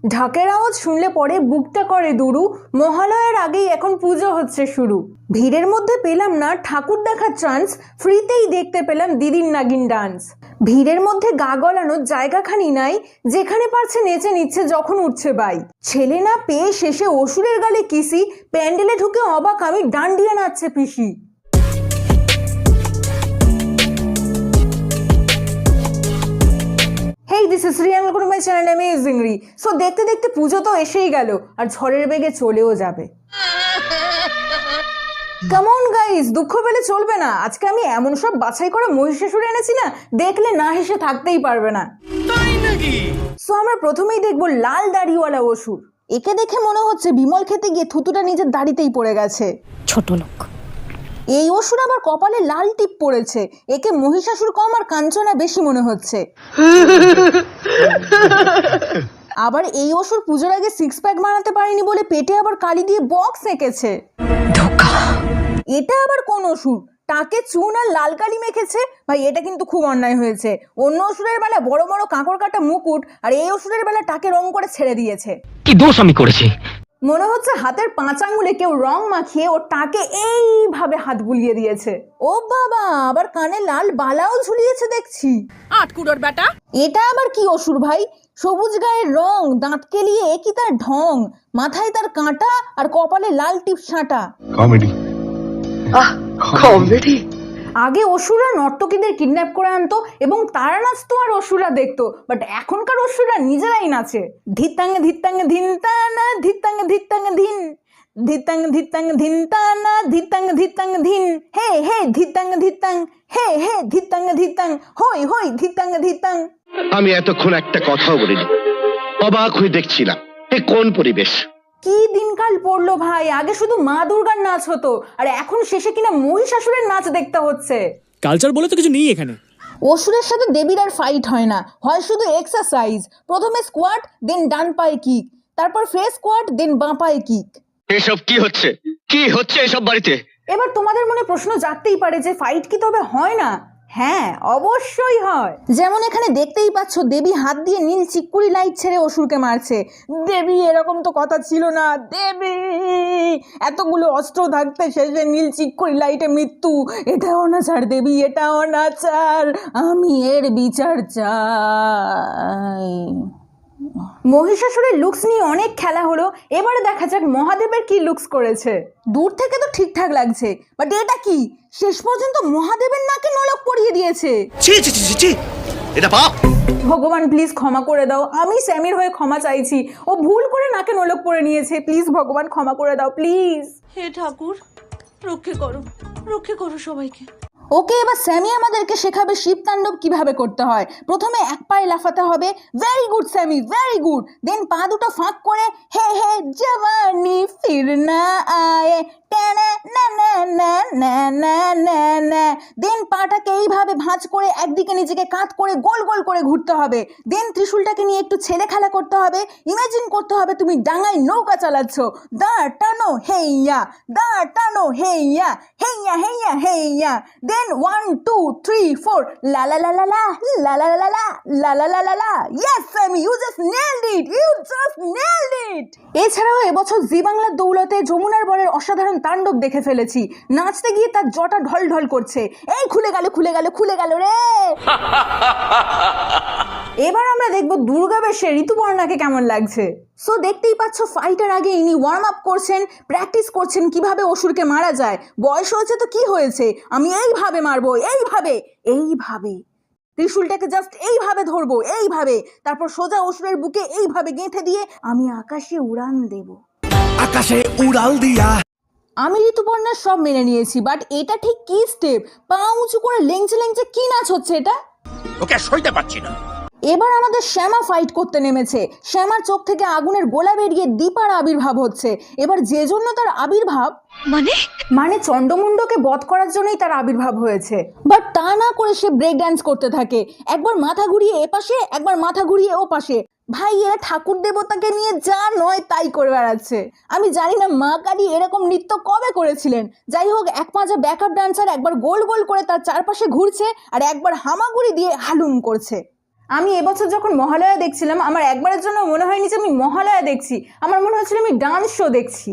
ঢাকের আওয়াজ শুনলে পরে বুকটা করে দুরু। মহালয়ার আগেই এখন পুজো হচ্ছে শুরু। ভিড়ের মধ্যে পেলাম না ঠাকুর দেখার চান্স, ফ্রিতেই দেখতে পেলাম দিদির নাগিন ডান্স। ভিড়ের মধ্যে গা গলানোর জায়গাখানি নাই, যেখানে পারছে নেচে নিচ্ছে যখন উঠছে বাই। ছেলে না পেয়ে শেষে অসুরের গালে কিসি, প্যান্ডেলে ঢুকে অবাক আমি, ডান্ডিয়া নাচছে পিসি। Hey, this is Sri and welcome to my channel Amazingly. So দেখতে দেখতে পুজো তো এসেই গেল আর ঝড়ের বেগে চলেও যাবে। কাম অন গাইস, দুঃখ পেলে চলবে না। আজকে আমি এমন সব বাছাই করা মহিষাসুর এনেছি না, দেখলে না হেসে থাকতেই পারবে না। তাই নাকি? সো আমরা প্রথমেই দেখবো লাল দাড়িওয়ালা অসুর। একে দেখে মনে হচ্ছে বিমল খেতে গিয়ে থুতুটা নিজের দাড়িতেই পড়ে গেছে। ছোট লোক। এই অসুর আবার কপালে লাল টিপ পড়েছে। একে মহিষাসুর কম আর কাঞ্চনা বেশি মনে হচ্ছে। আবার এই অসুর পুজোর আগে সিক্স প্যাক বানাতে পারেনি বলে পেটে আবার কালি দিয়ে বক্স এঁকেছে। এটা আবার কোন অসুর? টাকে চুন আর লাল কালি মেখেছে। ভাই এটা কিন্তু খুব অন্যায় হয়েছে। অন্য অসুরের বেলা বড় বড় কাঁকড় কাটা মুকুট, আর এই অসুরের বেলা টাকে রং করে ছেড়ে দিয়েছে। কি দোষ আমি করেছি? মনে হচ্ছে হাতের 5 আঙ্গুলে কেউ রং মাখিয়ে ও টাকে এইভাবে হাত বুলিয়ে দিয়েছে। ও বাবা, আবার কানে লাল বালাও ঝুলিয়েছে দেখছি। আটকুড়োর বেটা। এটা আবার কি অসুর ভাই? সবুজ গায়ের রং, দাঁত কেলিয়ে একই তার ঢং, মাথায় তার কাঁটা আর কপালে লাল টিপ সাঁটা। কমেডি। কমেডি। আগে অসুররা নর্তকীদের কিডন্যাপ করে আনতো এবং তারা নাচতো আর অসুররা দেখতো, বাট এখনকার অসুররা নিজেরাই নাচে। ধিত্তাঙ্গে ধিত্তাঙ্গে ধিনতানা ধিত্তাঙ্গে ধিত্তাঙ্গে ধিন, ধিত্তাঙ্গে ধিত্তাঙ্গে ধিনতানা ধিত্তাঙ্গে ধিত্তাঙ্গে ধিন, হে হে ধিত্তাঙ্গে ধিত্তাং, হে হে ধিত্তাঙ্গে ধিত্তাং, হই হই ধিত্তাঙ্গে ধিত্তাং। আমি এতক্ষণ একটা কথাও বলিনি, অবাক হয়ে দেখছিলাম এ কোন পরিবেশ। কি দিনকাল পড়লো ভাই। আগে শুধু মা দুর্গার নাচ হতো, আর এখন শেষে কিনা মহিষাসুরের নাচ দেখতে হচ্ছে। কালচার বলে তো কিছু নেই এখানে। অসুরের সাথে দেবীর আর ফাইট হয় না, হয় শুধু এক্সারসাইজ। প্রথমে স্কোয়াট, দেন ডান পায়ে কিক, তারপর ফ্রেশ স্কোয়াট, দেন বাঁ পায়ে কিক। এসব কি হচ্ছে? কি হচ্ছে এসব বাড়িতে? এবার তোমাদের মনে প্রশ্ন জাগতেই পারে যে ফাইট কি তবে হয় না? হ্যাঁ, অবশ্যই হয়। যেমন এখানে দেখতেই পাচ্ছ দেবী হাত দিয়ে নীল চিক্কুরি লাইট ছেড়ে অসুরকে মারছে। দেবী, এরকম তো কথা ছিল না। দেবী, এতগুলো অস্ত্র থাকতে শেষে নীল চিক্কুরি লাইটে মৃত্যু। এটা অনাচার দেবী, এটা অনাচার। আমি এর বিচার চাই। মহিষাসুরের লুকস নিয়ে অনেক খেলা হলো, এবারে দেখা যাক মহাদেবের কি লুকস করেছে। দূর থেকে তো ঠিকঠাক লাগছে, বাট এটা কি? শেষ পর্যন্ত মহাদেবের নাকে নলক পরিয়ে দিয়েছে। এটা পাপ। ভগবান প্লিজ ক্ষমা করে দাও। আমি স্যামির হয়ে ক্ষমা চাইছি। ও ভুল করে নাকে নলক পরে নিয়েছে। প্লিজ ভগবান ক্ষমা করে দাও প্লিজ। হে ঠাকুর, রক্ষে করো সবাইকে। ওকে, এবার স্যামি আমাদেরকে শেখাবে শিব তাণ্ডব কিভাবে করতে হয়। প্রথমে এক পায়ে লাফাতে হবে। Very good Sammy, very good. Then পা দুটো ফাঁক করে হে হে জওয়ানি ফির না আয়ে, টানা না না না না না না না। দেন পাটাকে এইভাবে ভাঁজ করে একদিকে নিজেকে কাত করে গোল গোল করে ঘুরতে হবে। দেন ত্রিশূলটাকে নিয়ে একটু ছেলে খেলা করতে হবে। ইমাজিন করতে হবে তুমি ডাঙায় নৌকা চালাচ্ছ। দাঁড় টানো হেইয়া, দাঁড় টানো হেইয়া, হেইয়া হেইয়া হেইয়া। দেন 1 2 3 4 la la la la la la la la la la la la la la. Yes Sammy, you just nailed it, you just nailed it. এছাড়াও এবছর জি বাংলার দৌলতে যমুনার বরের অসাধারণ তাণ্ডব দেখে ফেলেছি। নাচতে গিয়ে তার জটা ঢল ঢল করছে। এই খুলে গেল খুলে গেল খুলে গেল রে। এবার আমরা দেখবো দুর্গা বেশে ঋতুপর্ণাকে কেমন লাগছে। সো দেখতেই পাচ্ছ ফাইটার আগে ইনি ওয়ার্ম আপ করছেন, প্র্যাকটিস করছেন কিভাবে অসুরকে মারা যায়। বয়স হয়েছে তো কি হয়েছে, আমি এইভাবে মারবো, এইভাবে এইভাবে। ত্রিশূলটাকে জাস্ট এইভাবে ধরবো, এইভাবে, তারপর সোজা অসুরের বুকে এইভাবে গেঁথে দিয়ে আমি আকাশে উড়ান দেব। আকাশে উড়াল দিয়া। আমি ঋতুপর্ণার সব মেনে নিয়েছি, বাট এটা ঠিক কি স্টেপ? পা উঁচু করে লেংচে লেংচে কি নাচ হচ্ছে এটা? ওকে সইতে পারছি না। এবার আমাদের শ্যামা ফাইট করতে নেমেছে। শ্যামার চোখ থেকে আগুনের গোলা বেরিয়ে দীপার আবির্ভাব হচ্ছে। এবার যে জন্য তার আবির্ভাব, মানে চন্ডমুন্ডকে বধ করার জন্যই তার আবির্ভাব হয়েছে। বাট তা না করে সে ব্রেক ড্যান্স করতে থাকে। একবার মাথা ঘুরিয়ে এপাশে, একবার মাথা ঘুরিয়ে ও পাশে। ভাই, এরা ঠাকুর দেবতাকে নিয়ে যা নয় তাই করে বেড়াচ্ছে। আমি জানি না মা কালী এরকম নৃত্য কবে করেছিলেন। যাই হোক, এক পাঁচা ব্যাকআপ ডান্সার একবার গোল গোল করে তার চারপাশে ঘুরছে আর একবার হামাগুড়ি দিয়ে হালুম করছে। আমি এবছর যখন মহালয়া দেখছিলাম আমার একবারের জন্য মনে হয়নি যে আমি মহালয়া দেখছি, আমার মনে হচ্ছিল আমি ডান্স শো দেখছি।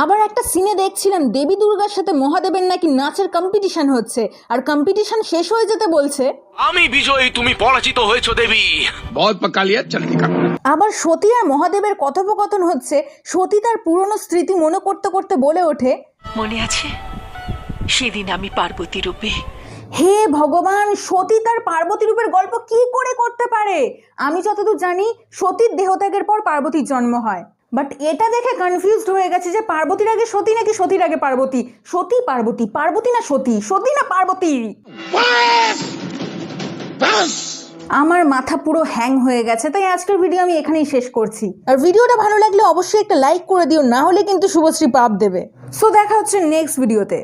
আবার একটা সিনে দেখছিলাম দেবী দুর্গার সাথে মহাদেবের নাকি নাচের কম্পিটিশন হচ্ছে, আর কম্পিটিশন শেষ হয়ে যেতে বলছে আমি বিজয়ী, তুমি পরাজিত হয়েছো দেবী। बहुत पका लिया, चलती का। আবার সতী আর মহাদেবের কথোপকথন হচ্ছে। সতী তার পুরনো স্মৃতি মনে করতে করতে বলে ওঠে, মনে আছে সেদিন আমি পার্বতী রূপে। হে ভগবান, সতী তার পার্বতী রূপের গল্প কি করে করতে পারে? আমি যতদূর জানি সতীর দেহত্যাগের পর পার্বতীর জন্ম হয়, বাট এটা দেখে কনফিউজড হয়ে গেছে যে পার্বতীর আগে সতী নাকি সতীর আগে পার্বতী। সতী পার্বতী, পার্বতী না সতী, সতী না পার্বতী। আমার মাথা পুরো হ্যাং হয়ে গেছে, তাই আজকের ভিডিও আমি এখানেই শেষ করছি। আর ভিডিওটা ভালো লাগলে অবশ্যই একটা লাইক করে দিও, না হলে কিন্তু শুভশ্রী পাপ দেবে। সো দেখা হচ্ছে নেক্সট ভিডিওতে।